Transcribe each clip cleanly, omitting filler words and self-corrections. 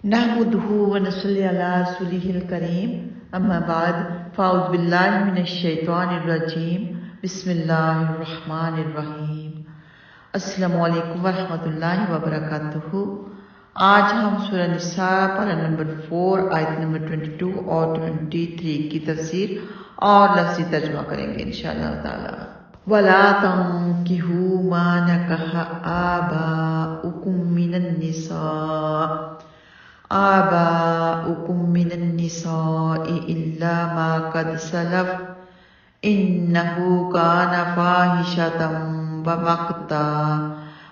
نحمده ونصلي على رسوله الكريم اما بعد فاعوذ باللہ من الشیطان الرجیم بسم اللہ الرحمن الرحیم۔ السلام علیکم ورحمۃ اللہ وبرکاتہ۔ آج ہم سورہ نساء پارہ نمبر 4 آیت نمبر 22 اور 23 کی تفسیر اور لفظی ترجمہ کریں گے انشاءاللہ تعالی۔ وَلَا تَنكِحُوا مَا نَكَحَ آبَاؤُكُم مِّنَ النِّسَاءِ من النساء إلا ما قد سلف إنه كان فاحشة ومقتا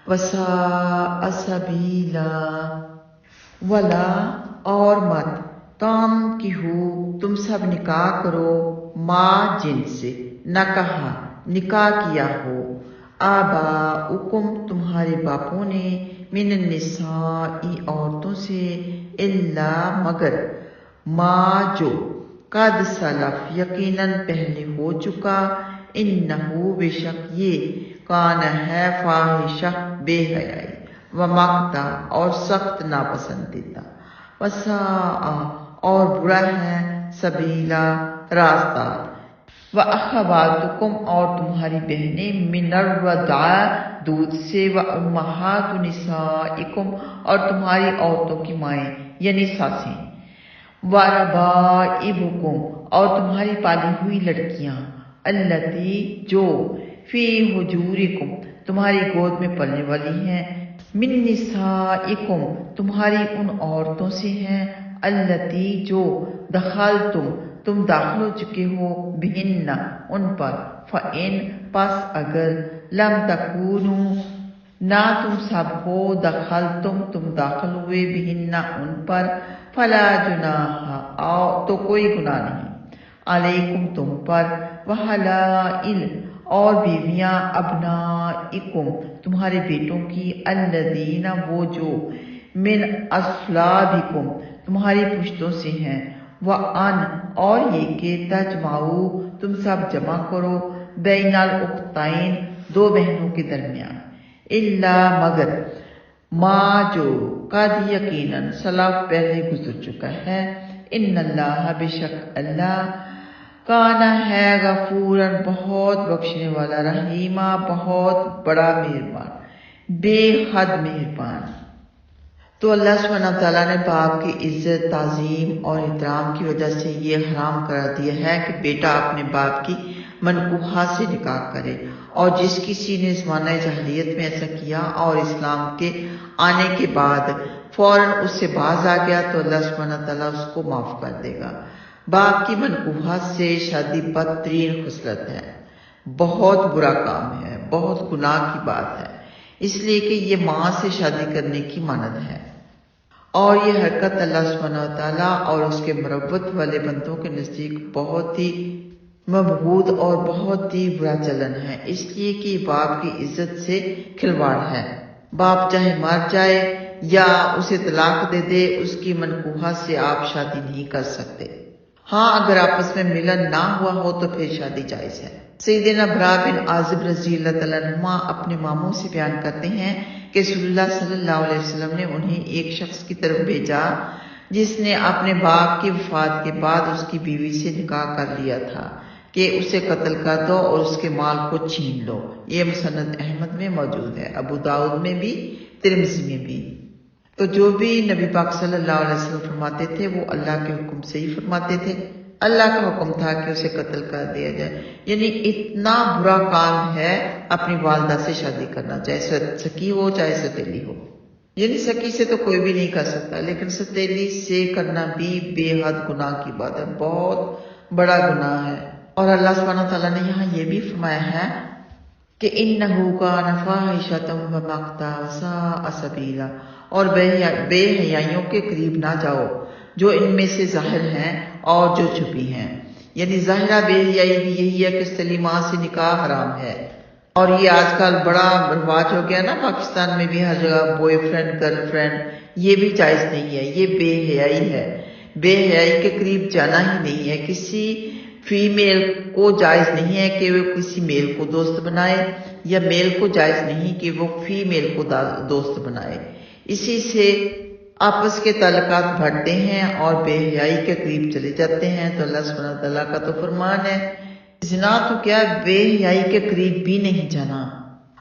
وساء سبيلا۔ ولا اور مت تنکحوا تم سب نکاح کرو، ماں جن سے نکاح نکاح کیا ہو، آباؤکم تمہارے باپوں نے، من النساء عورتوں سے، الا مگر، ما جو، قد سلف یقیناً پہلے ہو چکا، انہو بے شک یہ، کان ہے، فاحشہ بے حیائی، ومقتا اور سخت ناپسندیدہ، وساء اور برا ہے، سبیلا راستہ، وَأَخَوَاتُكُمْ اور تمہاری بہنیں، مِنَ الرَّضَاعِ دودھ سے، وَأُمَّهَاتُ نِسَائِكُمْ اور تمہاری عورتوں کی مائیں یعنی ساسیں، وَرَبَائِبُكُمْ اور تمہاری پالی ہوئی لڑکیاں، الَّتِي جو، فِي حُجُورِكُمْ تمہاری گود میں پلنے والی ہیں، مِن نِسَائِكُمْ تمہاری ان عورتوں سے ہیں، الَّتِي جو، دخلتم تم داخل ہو چکے ہو، بہن ان پر، فَإِن پس اگر، لم تکونوا نہ تم سب ہو، دخلتم تم داخل ہوئے، بہن ان پر، فلا جناح تو کوئی گناہ نہیں، علیکم تم پر، وحلائل اور بیویاں، ابنائکم تمہارے بیٹوں کی، الذین وہ جو، من اصلابکم تمہاری پشتوں سے ہیں، وَأَنْ اور یہ کہ تجمعوا تم سب جمع کرو، بین الاختین دو بہنوں کے درمیان، الا مگر، ما جو، قد یقیناً، سلف پہلے گزر چکا ہے، ان اللہ بے شک اللہ، کان ہے، غفوراً بہت بخشنے والا، رحیمہ بہت بڑا مہربان، بے حد مہربان۔ تو اللہ سبحانہ وتعالیٰ نے باپ کی عزت، تعظیم اور احترام کی وجہ سے یہ حرام قرار دیا ہے کہ بیٹا اپنے باپ کی منکوحہ سے نکاح کرے، اور جس کسی نے زمانہ جاہلیت میں ایسا کیا اور اسلام کے آنے کے بعد فوراً اس سے باز آ گیا تو اللہ سبحانہ وتعالیٰ اس کو معاف کر دے گا۔ باپ کی منکوحہ سے شادی بدترین خصلت ہے، بہت برا کام ہے، بہت گناہ کی بات ہے، اس لیے کہ یہ ماں سے شادی کرنے کی مانند ہے، اور یہ حرکت اللہ سبحانہ وتعالیٰ اور اس کے مروت والے بندوں کے نزدیک بہت ہی مبغوض اور بہت ہی برا چلن ہے، اس لیے کہ باپ کی عزت سے کھلواڑ ہے۔ باپ چاہے مر جائے یا اسے طلاق دے دے، اس کی منکوحہ سے آپ شادی نہیں کر سکتے۔ ہاں اگر آپس میں ملن نہ ہوا ہو تو پھر شادی جائز ہے۔ سیدنا برا بن عازب رضی اللہ تعالیٰ عنہما اپنے ماموں سے بیان کرتے ہیں کہ رسول اللہ صلی اللہ علیہ وسلم نے انہیں ایک شخص کی طرف بھیجا جس نے اپنے باپ کی وفات کے بعد اس کی بیوی سے نکاح کر لیا تھا کہ اسے قتل کر دو اور اس کے مال کو چھین لو۔ یہ مسند احمد میں موجود ہے، ابو داؤد میں بھی، ترمذی میں بھی۔ تو جو بھی نبی پاک صلی اللہ علیہ وسلم فرماتے تھے وہ اللہ کے حکم سے ہی فرماتے تھے۔ اللہ کا حکم تھا کہ اسے قتل کر دیا جائے، یعنی اتنا برا کام ہے اپنی والدہ سے شادی کرنا، چاہے سکی ہو چاہے ستیلی ہو، یعنی سکی سے تو کوئی بھی نہیں کر سکتا، لیکن ستیلی سے کرنا بھی بے حد گناہ کی بات ہے، بہت بڑا گناہ ہے۔ اور اللہ سبحانہ وتعالیٰ نے یہاں یہ بھی فرمایا ہے کہ انہ کان فاحشۃ ومقتا وساء سبیلا، اور بے حیائیوں کے قریب نہ جاؤ، جو ان میں سے ظاہر ہیں اور جو چھپی ہیں، یعنی ظاہرہ بے حیائی بھی یہی ہے کہ سلیمہ سے نکاح حرام ہے، اور یہ آج کل بڑا رواج ہو گیا نا پاکستان میں بھی، ہر جگہ بوائے فرینڈ گرل فرینڈ، یہ بھی جائز نہیں ہے، یہ بے حیائی ہے۔ بے حیائی کے قریب جانا ہی نہیں ہے، کسی فیمیل کو جائز نہیں ہے کہ وہ کسی میل کو دوست بنائے، یا میل کو جائز نہیں کہ وہ فیمیل کو دوست بنائے۔ اسی سے آپس کے تعلقات بڑھتے ہیں اور بے حیائی کے قریب چلے جاتے ہیں تو اللہ سبحانہ تعالیٰ کا تو فرمان ہے زنا تو کیا بے حیائی کے قریب بھی نہیں جانا۔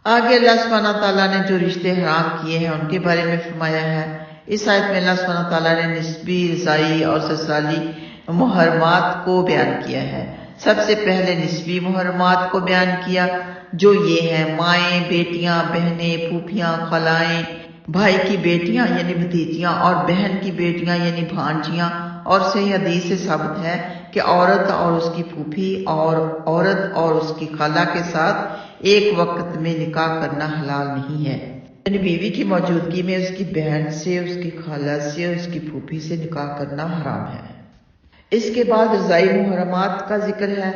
آگے اللہ سبحانہ تعالیٰ نے جو رشتے حرام کیے ہیں ان کے بارے میں فرمایا ہے۔ اس آیت میں اللہ سبحانہ تعالیٰ نے نسبی، رضاعی اور سسرالی محرمات کو بیان کیا ہے۔ سب سے پہلے نسبی محرمات کو بیان کیا جو یہ ہیں مائیں، بیٹیاں، بہنیں، پھوپھیاں، خالائیں، بھائی کی بیٹیاں یعنی بھتیجیاں اور بہن کی بیٹیاں یعنی بھانجیاں، اور صحیح حدیث سے ثابت ہے کہ عورت اور اس کی پھوپھی اور عورت اور اس کی خالہ کے ساتھ ایک وقت میں نکاح کرنا حلال نہیں ہے، یعنی بیوی کی موجودگی میں اس کی بہن سے، اس کی خالہ سے، اس کی پھوپھی سے نکاح کرنا حرام ہے۔ اس کے بعد رضاعی محرمات کا ذکر ہے۔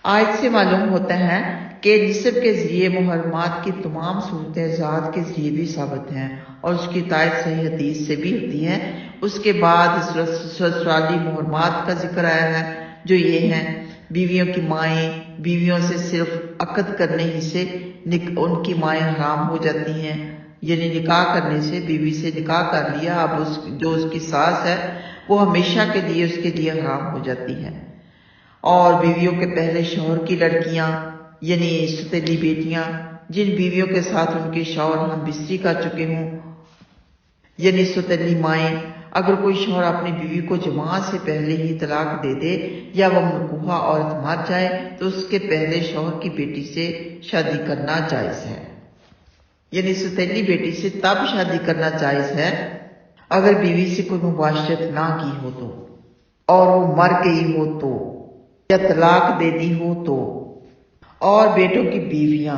آیت سے معلوم ہوتا ہے کہ نسب کے ذریعے محرمات کی تمام صورتیں ذات کے ذریعے بھی ثابت ہیں اور اس کی تائید صحیح حدیث سے بھی ہوتی ہے۔ اس کے بعد سسرالی محرمات کا ذکر آیا ہے جو یہ ہیں بیویوں کی مائیں، بیویوں سے صرف عقد کرنے ہی سے ان کی مائیں حرام ہو جاتی ہیں، یعنی نکاح کرنے سے بیوی سے نکاح کر لیا، اب جو اس کی ساس ہے وہ ہمیشہ کے لیے اس کے لیے حرام ہو جاتی ہے۔ اور بیویوں کے پہلے شوہر کی لڑکیاں یعنی ستیلی بیٹیاں جن بیویوں کے ساتھ ان کے شوہر ہم بستری کر چکے ہوں یعنی ستیلی مائیں، اگر کوئی شوہر اپنی بیوی کو جماع سے پہلے ہی طلاق دے دے یا وہ منکوحہ عورت مر جائے تو اس کے پہلے شوہر کی بیٹی سے شادی کرنا جائز ہے، یعنی ستیلی بیٹی سے تب شادی کرنا جائز ہے اگر بیوی سے کوئی مباشرت نہ کی ہو تو، اور وہ مر گئی ہو تو، یا طلاق دے دی ہو تو۔ اور بیٹوں کی بیویاں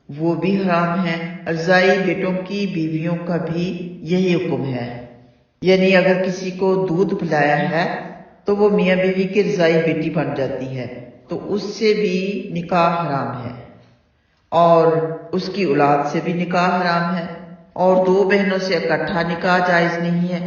وہ بھی حرام ہیں۔ رضاعی بیٹوں کی بیویوں کا بھی یہی حکم ہے، یعنی اگر کسی کو دودھ پلایا ہے تو وہ میاں بیوی کی رضاعی بیٹی بن جاتی ہے تو اس سے بھی نکاح حرام ہے اور اس کی اولاد سے بھی نکاح حرام ہے، اور دو بہنوں سے اکٹھا نکاح جائز نہیں ہے۔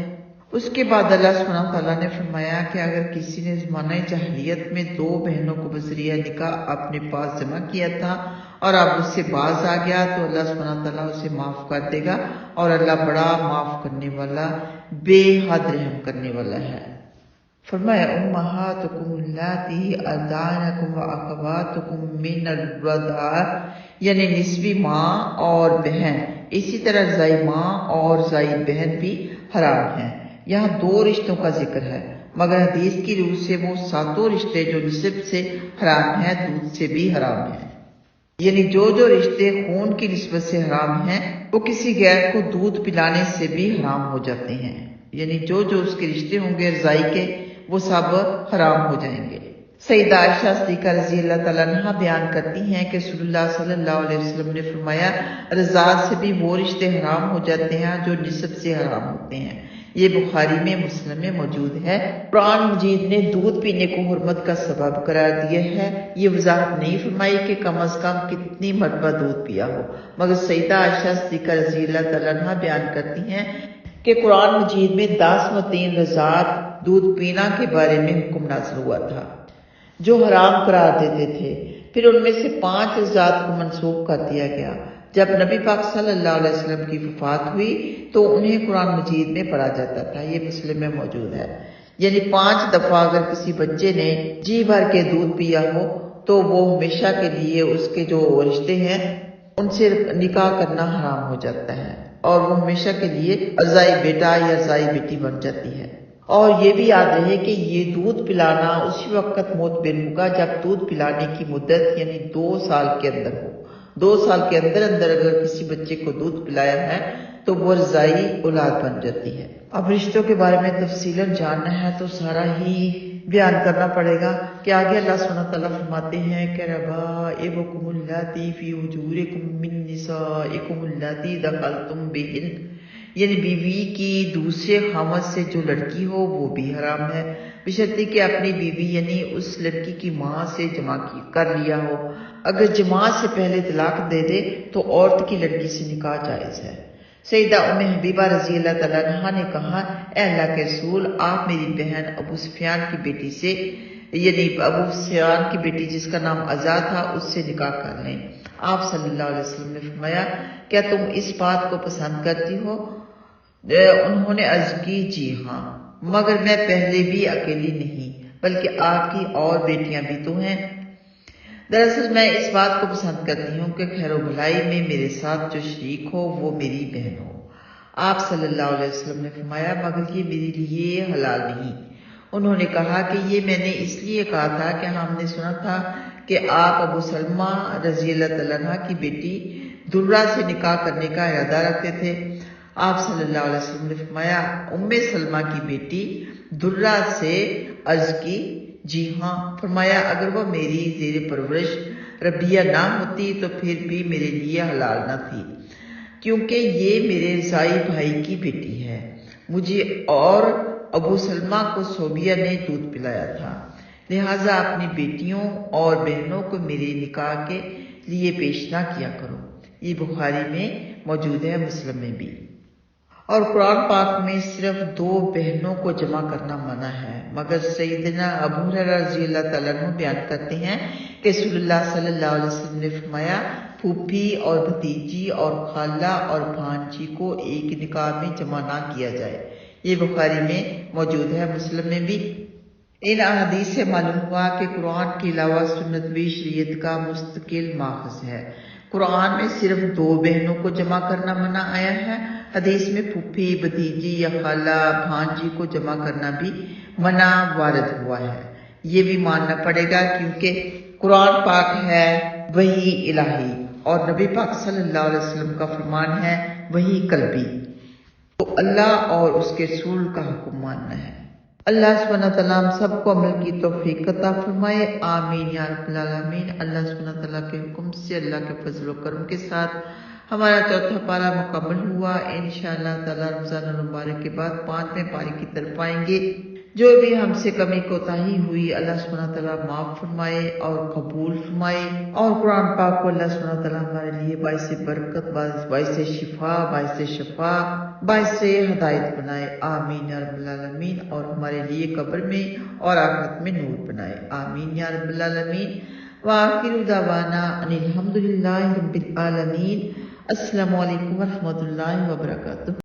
اس کے بعد اللہ سبحانہ تعالیٰ نے فرمایا کہ اگر کسی نے زمانہ جاہلیت میں دو بہنوں کو بذریعہ نکاح اپنے پاس جمع کیا تھا اور اب اس سے باز آ گیا تو اللہ سبحانہ تعالیٰ اسے معاف کر دے گا، اور اللہ بڑا معاف کرنے والا، بے حد رحم کرنے والا ہے۔ فرمایا امہاتکم اللاتی ارضعنکم واخواتکم من الرضاعہ، یعنی نسبی ماں اور بہن، اسی طرح رضاعی ماں اور رضاعی بہن بھی حرام ہیں۔ یہاں دو رشتوں کا ذکر ہے مگر حدیث کی روح سے وہ ساتوں رشتے جو نسب سے حرام ہیں دودھ سے بھی حرام ہیں، یعنی جو رشتے خون کی نسبت سے حرام ہیں وہ کسی غیر کو دودھ پلانے سے بھی حرام ہو جاتے ہیں، یعنی جو اس کے رشتے ہوں گے رضاعی کے وہ سب حرام ہو جائیں گے۔ سیدہ عائشہ صدیقہ رضی اللہ تعالیٰ عنہا بیان کرتی ہیں کہ رسول اللہ صلی اللہ علیہ وسلم نے فرمایا رضاعت سے بھی وہ رشتے حرام ہو جاتے ہیں جو نسب سے حرام ہوتے ہیں۔ یہ بخاری میں، مسلم میں موجود ہے۔ قرآن مجید نے دودھ پینے کو حرمت کا سبب قرار دیا ہے، یہ وضاحت نہیں فرمائی کہ کم از کم کتنی مرتبہ دودھ پیا ہو، مگر سیدہ عائشہ صدیقہ رضی اللہ تعالیٰ عنہا بیان کرتی ہیں کہ قرآن مجید میں 10 متین رضاعت دودھ پینا کے بارے میں حکم نازل ہوا تھا جو حرام قرار دیتے تھے، پھر ان میں سے 5 رضاعت کو منسوخ کر دیا گیا۔ جب نبی پاک صلی اللہ علیہ وسلم کی وفات ہوئی تو انہیں قرآن مجید میں پڑھا جاتا تھا، یہ مسلم میں موجود ہے، یعنی 5 دفعہ اگر کسی بچے نے جی بھر کے دودھ پیا ہو تو وہ ہمیشہ کے لیے اس کے جو رشتے ہیں ان سے نکاح کرنا حرام ہو جاتا ہے اور وہ ہمیشہ کے لیے رضاعی بیٹا یا رضاعی بیٹی بن جاتی ہے۔ اور یہ بھی یاد رہے کہ یہ دودھ پلانا اسی وقت معتبر ہوگا جب دودھ پلانے کی مدت یعنی 2 سال کے اندر ہو۔ 2 سال کے اندر اگر کسی بچے کو دودھ پلایا ہے تو وہ رضاعی اولاد بن جاتی ہے۔ اب رشتوں کے بارے میں تفصیلاً جاننا ہے تو سارا ہی بیان کرنا پڑے گا کہ آگے اللہ سبحانہ تعالیٰ فرماتے ہیں کہ ربائبکم اللاتی فی حجورکم من نسائکم اللاتی دخلتم بہن، یعنی بیوی کی دوسرے خامد سے جو لڑکی ہو وہ بھی حرام ہے، بشرطے کہ اپنی بیوی یعنی اس لڑکی کی ماں سے جمع کر لیا ہو۔ اگر جماع سے پہلے طلاق دے دے تو عورت کی لڑکی سے نکاح جائز ہے۔ سیدہ ام حبیبہ رضی اللہ تعالیٰ عنہا نے کہا اے اللہ کے رسول، آپ میری بہن ابو سفیان کی بیٹی سے یعنی ابو سفیان کی بیٹی جس کا نام عزا تھا اس سے نکاح کر لیں۔ آپ صلی اللہ علیہ وسلم نے فرمایا کیا تم اس بات کو پسند کرتی ہو؟ انہوں نے عرض کی جی ہاں، مگر میں پہلے بھی اکیلی نہیں بلکہ آپ کی اور بیٹیاں بھی تو ہیں۔ دراصل میں اس بات کو پسند کرتی ہوں کہ خیر و بھلائی میں میرے ساتھ جو شریک ہو وہ میری بہن ہو۔ آپ صلی اللہ علیہ وسلم نے فرمایا مگر یہ میرے لیے حلال نہیں۔ انہوں نے کہا کہ یہ میں نے اس لیے کہا تھا کہ ہم نے سنا تھا کہ آپ ابو سلمہ رضی اللہ تعالیٰ عنہ کی بیٹی درہ سے نکاح کرنے کا ارادہ رکھتے تھے۔ آپ صلی اللہ علیہ وسلم نے فرمایا ام سلمہ کی بیٹی درہ سے عرض کی جی ہاں۔ فرمایا اگر وہ میری زیر پرورش ربیہ نہ ہوتی تو پھر بھی میرے لیے حلال نہ تھی، کیونکہ یہ میرے رضاعی بھائی کی بیٹی ہے۔ مجھے اور ابو سلمہ کو صوبیہ نے دودھ پلایا تھا، لہٰذا اپنی بیٹیوں اور بہنوں کو میرے نکاح کے لیے پیش نہ کیا کرو۔ یہ بخاری میں موجود ہے، مسلم میں بھی۔ اور قرآن پاک میں صرف 2 بہنوں کو جمع کرنا منع ہے، مگر سیدنا ابو ہریرہ رضی اللہ تعالیٰ عنہ بیان کرتے ہیں کہ رسول اللہ صلی اللہ علیہ وسلم نے فرمایا پھوپھی اور بھتیجی اور خالہ اور بھانجی کو ایک نکاح میں جمع نہ کیا جائے۔ یہ بخاری میں موجود ہے، مسلم میں بھی۔ ان احادیث سے معلوم ہوا کہ قرآن کے علاوہ سنت بھی شریعت کا مستقل ماخذ ہے۔ قرآن میں صرف 2 بہنوں کو جمع کرنا منع آیا ہے، حدیث میں پھوپھی، بھتیجی یا خالہ، بھانجی کو جمع کرنا بھی منع وارد ہوا ہے۔ یہ بھی ماننا پڑے گا کیونکہ قرآن پاک ہے وحی الہی اور نبی پاک صلی اللہ علیہ وسلم کا فرمان ہے وحی قلبی، تو اللہ اور اس کے رسول کا حکم ماننا ہے۔ اللہ سبحانہ تعالیٰ ہم سب کو عمل کی توفیق عطا فرمائے، آمین یا رب العالمین۔ اللہ سبحانہ تعالیٰ کے حکم سے، اللہ کے فضل و کرم کے ساتھ ہمارا 4تھا پارہ مکمل ہوا۔ انشاءاللہ تعالیٰ رمضان المبارک کے بعد 5ویں پارے کی طرف آئیں گے۔ جو بھی ہم سے کمی کوتاہی ہوئی اللہ سبحانہ تعالیٰ معاف فرمائے اور قبول فرمائے، اور قرآن پاک کو اللہ سبحانہ تعالیٰ ہمارے لیے باعث برکت، باعث شفا، باعث شفا، باعث ہدایت بنائے، آمین یا رب العالمین، اور ہمارے لیے قبر میں اور آخرت میں نور بنائے، آمین یا رب العالمین۔ وآخر دعوانا ان الحمد للہ رب العالمین۔ السلام علیکم ورحمۃ اللہ وبرکاتہ۔